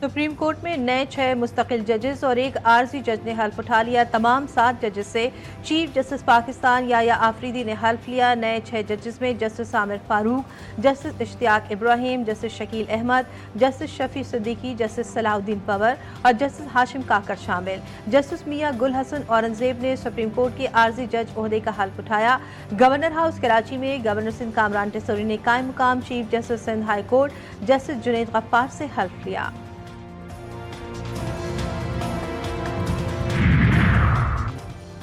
Supreme court में नए 6 मुस्तकिल जजेस और एक आर्जी जज ने हल्फ उठा लिया। तमाम 7 जजेस से चीफ जस्टिस पाकिस्तान या आफरीदी ने हल्फ लिया। नए 6 जजेस में justice Amir Farooq, justice Ishtiaq Ibrahim, justice Shakeel Ahmed, justice Shafi Siddiqui, justice Salahuddin Pawar और जस्टिस हाशिम काकर शामिल। जस्टिस मियां गुल हसन औरंगजेब ने सुप्रीम कोर्ट के आर्जी जज ओहदे का हल्फ उठाया। गवर्नर हाउस कराची में गवर्नर सिंध कामरान टेसोरी ने कायम मुकाम chief justice Sindh high court justice Junaid Ghaffar से हल्फ लिया।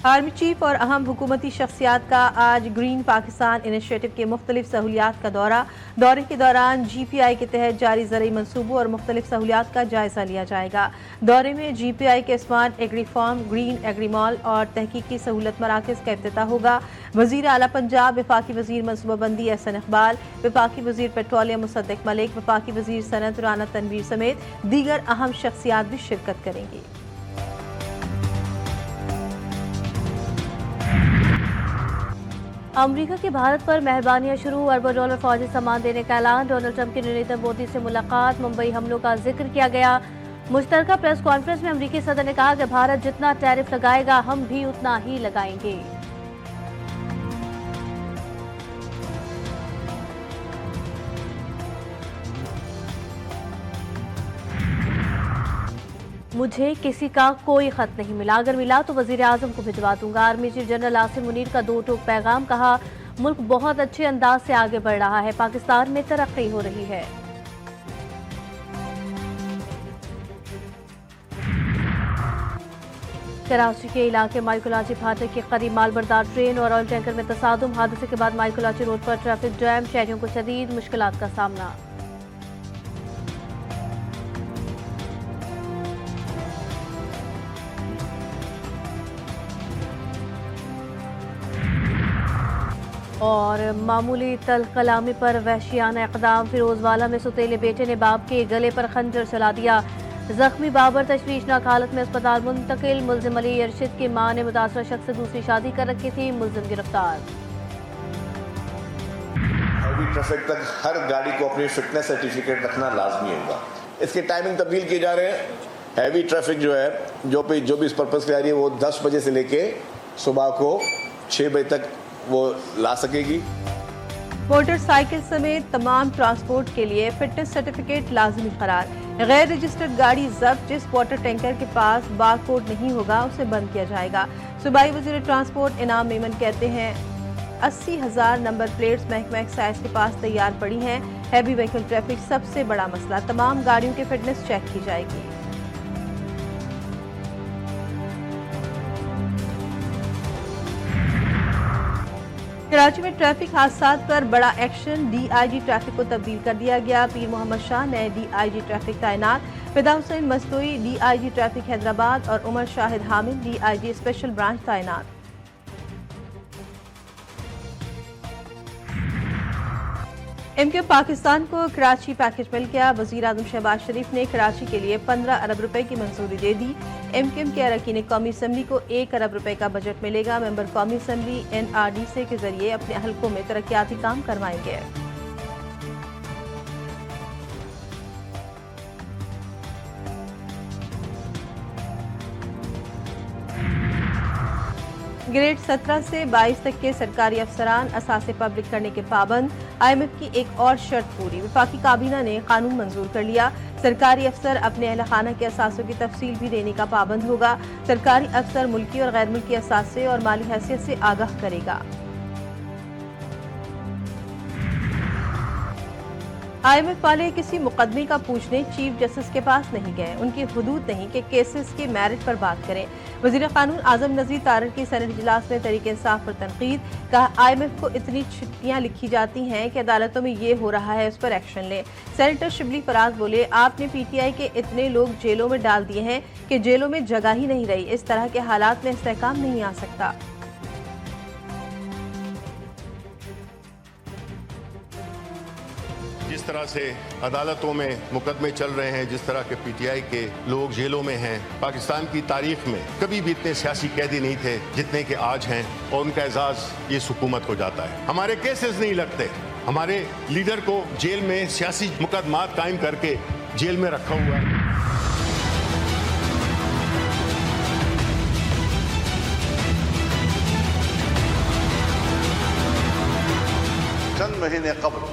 आर्मी चीफ और अहम हुकूमती शख्सियात का आज ग्रीन पाकिस्तान इनिशिएटिव के मुख्तलिफ सहूलियात का दौरे के दौरान GPI के तहत जारी ज़रूरी मनसूबों और मुख्तलिफ सहूलियात का जायजा लिया जाएगा। दौरे में GPI के smart agri farm, green agri mall और तहकीकी सहूलत मराकज़ का इफ्तिताह होगा। वज़ीर आला पंजाब, वफाकी वज़ीर मनसूबाबंदी एहसन इकबाल, वफाकी वज़ीर पेट्रोलियम मुसद्दिक मलिक, वफाकी वज़ीर सनत राना तनवीर समेत दीगर अहम शख्सियात भी शिरकत करेंगी। अमरीका की भारत पर मेहरबानियां शुरू, अरबों डॉलर फौजी सामान देने का ऐलान। डोनाल्ड ट्रंप की नरेंद्र मोदी से मुलाकात, मुंबई हमलों का जिक्र किया गया। मुश्तरका प्रेस कॉन्फ्रेंस में अमरीकी सदर ने कहा कि भारत जितना टैरिफ लगाएगा हम भी उतना ही लगाएंगे। मुझे किसी का कोई खत नहीं मिला, अगर मिला तो वजीर आजम को भिजवा दूंगा। Army chief general Asim Munir का 2 टूक पैगाम, कहा मुल्क बहुत अच्छे अंदाज से आगे बढ़ रहा है, पाकिस्तान में तरक्की हो रही है। कराची के इलाके माइकोलाची फाटक के करीब मालबरदार ट्रेन और ऑयल टैंकर में तसादुम, हादसे के बाद माइकोलाची रोड पर ट्रैफिक जैम, शहरियों को शदीद मुश्किलात का सामना। और मामूली तल्ख कलामी पर वहशियाना इक़दाम, फिरोजवाला में सुतेले बेटे ने बाप के गले पर खंजर चला दिया। जख्मी बाबर तशवीशनाक हालत में अस्पताल मुंतकिल। मुल्जिम अली अरशद की मां ने मुतासरा शख्स से दूसरी शादी कर रखी थी, मुल्जिम गिरफ्तार। हैवी ट्रैफिक तक हर गाड़ी को अपनी फिटनेस सर्टिफिकेट रखना लाजमी होगा। इसके टाइमिंग तब्दील किए जा रहे हैं। हैवी ट्रैफिक जो है जो भी इस पर्पज़ के आ रही है वो 10 बजे से लेके सुबह को 6 बजे तक वो ला सकेगी। मोटरसाइकिल समेत तमाम ट्रांसपोर्ट के लिए फिटनेस सर्टिफिकेट लाजमी करार। गैर रजिस्टर्ड गाड़ी जब्त, जिस वाटर टैंकर के पास बारकोड नहीं होगा उसे बंद किया जाएगा। सूबाई वज़ीर ट्रांसपोर्ट इनाम मेमन कहते हैं 80,000 नंबर प्लेट्स महकमा एक्साइज के पास तैयार पड़ी हैं। हैवी व्हीकल ट्रैफिक सबसे बड़ा मसला, तमाम गाड़ियों की फिटनेस चेक की जाएगी। कराची में ट्रैफिक हादसात पर बड़ा एक्शन, DIG ट्रैफिक को तब्दील कर दिया गया। पीर मोहम्मद शाह नए DIG ट्रैफिक तैनात, फिदा हुसैन मस्तूई DIG ट्रैफिक हैदराबाद और Umar Shahid Hamid DIG special branch तैनात। MKM पाकिस्तान को कराची पैकेज मिल गया। वज़ीर आज़म शहबाज शरीफ ने कराची के लिए 15 अरब रुपए की मंजूरी दे दी। MKM के अरकान कौमी असम्बली को 1 अरब रुपए का बजट मिलेगा। मेंबर कौमी असम्बली NRDC के जरिए अपने हलकों में तरक्याती काम करवाएंगे। ग्रेड 17 से 22 तक के सरकारी अफसरान असासे पब्लिक करने के पाबंद। IMF की एक और शर्त पूरी, वफाकी काबीना ने कानून मंजूर कर लिया। सरकारी अफसर अपने अहल खाना के असासों की तफसील भी देने का पाबंद होगा। सरकारी अफसर मुल्की और गैर मुल्की असासे और माली हैसियत से आगाह करेगा। IMF वाले किसी मुकदमे का पूछने चीफ जस्टिस के पास नहीं गए। उनकी हुदूद नहीं कि केसेस के मेरिट पर बात करें। वज़ीर कानून आजम नज़ीर तारड़ की सेनेट इजलास में तरीके इंसाफ पर तनकीद, कहा IMF को इतनी चिट्ठियां लिखी जाती हैं कि अदालतों में ये हो रहा है, उस पर एक्शन लें। सेनेटर शिबली फराज बोले, आपने PTI के इतने लोग जेलों में डाल दिए हैं कि जेलों में जगह ही नहीं रही। इस तरह के हालात में इस्तेहकाम नहीं आ सकता। जिस तरह से अदालतों में मुकदमे चल रहे हैं, जिस तरह के PTI के लोग जेलों में हैं, पाकिस्तान की तारीख में कभी भी इतने सियासी कैदी नहीं थे जितने के आज हैं, और उनका एजाज इस हुकूमत को जाता है। हमारे केसेस नहीं लगते, हमारे लीडर को जेल में सियासी मुकदमात कायम करके जेल में रखा हुआ है। महीने कबल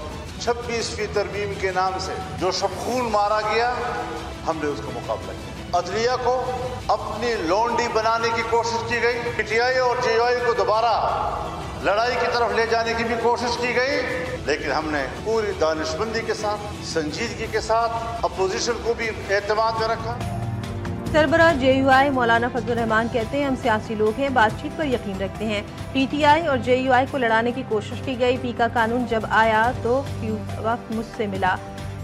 26वीं तरमीम के नाम से जो शबखून मारा गया, हमने उसका मुकाबला किया। अदलिया को अपनी लोंडी बनाने की कोशिश की गई। पीटीआई और जेयूआई को दोबारा लड़ाई की तरफ ले जाने की भी कोशिश की गई, लेकिन हमने पूरी दानिशमंदी के साथ, संजीदगी के साथ अपोजिशन को भी एतमाद में रखा। सरबराह जेयूआई मौलाना फजल रहमान कहते हैं, हम सियासी लोग हैं, बातचीत पर यकीन रखते हैं। पीटीआई और जेयूआई को लड़ाने की कोशिश की गई। पीका कानून जब आया तो वक्त मुझसे मिला।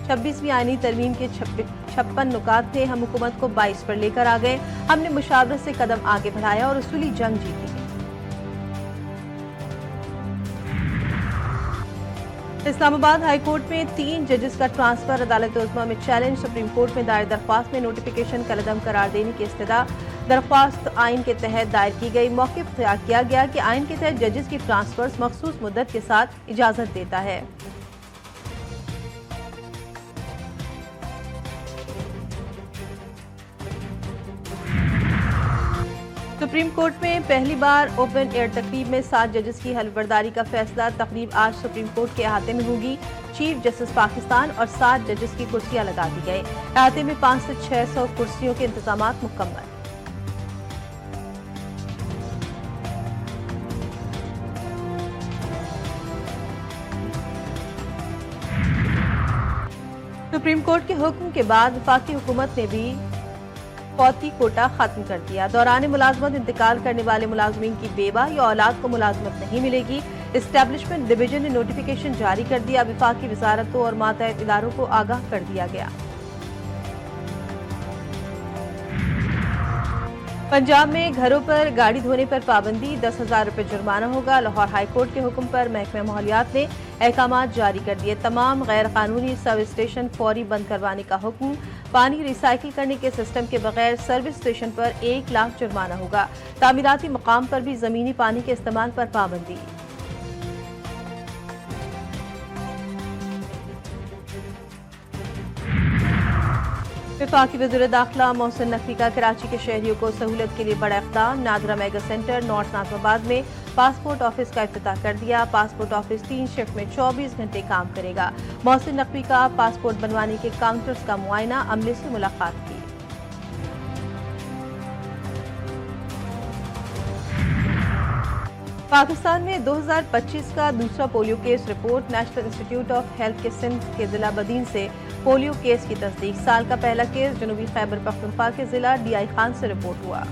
26वीं आईनी तरमीम के 56 नुकात थे। हम हुकूमत को 22 पर लेकर आ गए। हमने मुशावरत से कदम आगे बढ़ाया और उसूली जंग जीती। इस्लामाबाद हाई कोर्ट में 3 जजेस का ट्रांसफर। अदालत उज़्मा में चैलेंज। सुप्रीम कोर्ट में दायर दरख्वास्त में नोटिफिकेशन कलअदम करार देने की इस्तदा। दरख्वास्त आइन के तहत दायर की गई। मौक़िफ़ इख्तियार किया गया कि आइन के तहत जजेस की ट्रांसफर्स मखसूस मुद्दत के साथ इजाज़त देता है। सुप्रीम कोर्ट में पहली बार ओपन एयर तकरीब में 7 जजेस की हल्फबर्दारी का फैसला। तकरीब आज सुप्रीम कोर्ट के अहाते में होगी। चीफ जस्टिस पाकिस्तान और 7 जजेस की कुर्सियां लगा दी गई। अहाते में 500 से 600 कुर्सियों के इंतजाम मुकम्मल। सुप्रीम कोर्ट के हुक्म के बाद वफाकी हुकूमत ने भी फौती कोटा खत्म कर दिया। दौरान मुलाजमत इंतकाल करने वाले मुलाजमीन की बेवा या औलाद को मुलाजमत नहीं मिलेगी। एस्टेब्लिशमेंट डिवीजन ने नोटिफिकेशन जारी कर दिया। विफाकी वजारतों और मातहत इदारों को आगाह कर दिया गया। पंजाब में घरों पर गाड़ी धोने पर पाबंदी। 10,000 रुपये जुर्माना होगा। लाहौर हाई कोर्ट के हुक्म पर महकमा माहौलियात ने अहकामात जारी कर दिए। तमाम गैर कानूनी सब स्टेशन फौरी बंद करवाने का हुक्म। पानी रिसाइकिल करने के सिस्टम के बगैर सर्विस स्टेशन पर 1 लाख जुर्माना होगा। तामीराती मकाम पर भी जमीनी पानी के इस्तेमाल पर पाबंदी। वफाकी वज़ीर दाखिला मोहसिन नकवी का कराची के शहरियों को सहूलत के लिए बड़ा इक़दाम। NADRA mega centre north Nazimabad में पासपोर्ट ऑफिस का इफ्तिताह कर दिया। पासपोर्ट ऑफिस 3 शिफ्ट में 24 घंटे काम करेगा। मोहसिन नकवी का पासपोर्ट बनवाने के काउंटर्स का मुआयना, अमले से मुलाकात की। पाकिस्तान में 2025 का दूसरा polio case report. National institute of health के सिंध के जिला बदीन से पोलियो केस की तस्दीक। साल का पहला केस जनूबी खैबर पख्तूनख्वा के जिला DI खान से रिपोर्ट हुआ।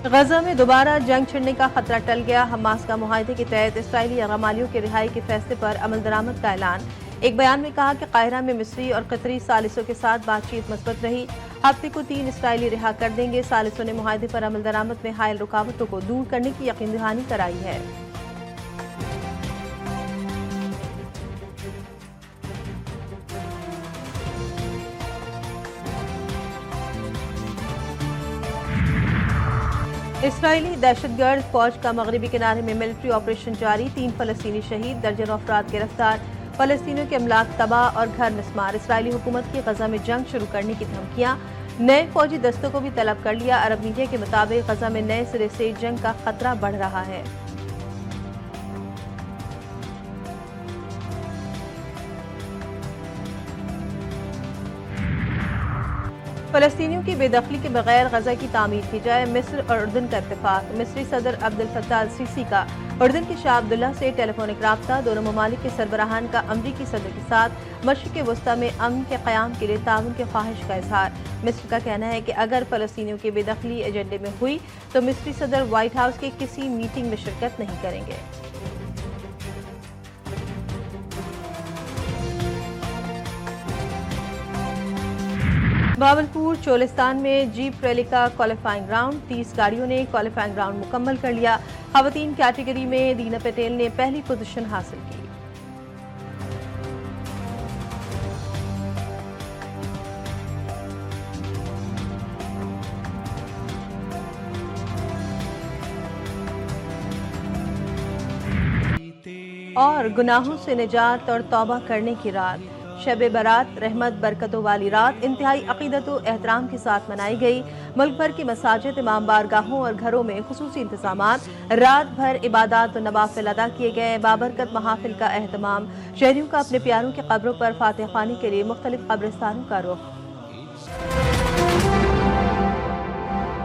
गजा में दोबारा जंग छिड़ने का खतरा टल गया। हमास का मुआहदे के तहत इसराइली यरगमालियों की रिहाई के फैसले पर अमल दरामद का ऐलान। एक बयान में कहा कि काहिरा में मिस्री और कतरी सालिसों के साथ बातचीत मस्बत रही। हफ्ते को 3 इसराइली रिहा कर देंगे। सालिसों ने मुआहदे पर अमल दरामद में हायल रुकावटों को दूर करने की यकीन दहानी कराई है। इसराइली दहशतगर्द फौज का मगरबी किनारे में मिलिट्री ऑपरेशन जारी। 3 फलस्तीनी शहीद, दर्जनों अफराद गिरफ्तार। फलस्तीनियों के अमलाक तबाह और घर मिस्मार। इसराइली हुकूमत की गजा में जंग शुरू करने की धमकियां। नए फौजी दस्तों को भी तलब कर लिया। अरब मीडिया के मुताबिक गजा में नए सिरे से जंग का खतरा बढ़ रहा है। फलस्तीनियों की बेदखली के बगैर गजा की तामीर की जाए। मिस्र और उर्दन का इत्तेफाक। मिस्री सदर अब्दुल फत्ताह अल सीसी का उर्दन के शाह अब्दुल्ला से टेलीफोनिक राब्ता। दोनों ममालिक के सरबराहान का अमरीकी सदर के साथ मशरिक़ वस्ता में अमन के क़याम के लिए ताउन की ख्वाहिश का इजहार। मिस्र का कहना है कि अगर फलस्तीनियों की बेदखली एजेंडे में हुई तो मिस्री सदर व्हाइट हाउस की किसी मीटिंग में शिरकत नहीं करेंगे। बावलपुर चोलिस्तान में जीप रैली का क्वालिफाइंग राउंड। 30 गाड़ियों ने क्वालिफाइंग राउंड मुकम्मल कर लिया। खवातीन कैटेगरी में दीना पटेल ने पहली पोजीशन हासिल की। और गुनाहों से निजात और तौबा करने की रात, शब बारात रहमत बरकतों वाली रात इंतहाई अकीदत व एहतराम के साथ मनाई गई। मुल्क भर की मसाजिद, इमाम बारगाहों और घरों में खुसूसी इंतजामात, रात भर इबादत और नवाफिल अदा किए गए। बाबरकत महाफिल का एहतमाम, शहरियों का अपने प्यारों की कब्रों पर फातिह ख्वानी के लिए मुख्तलिफ कब्रिस्तानों का रुख।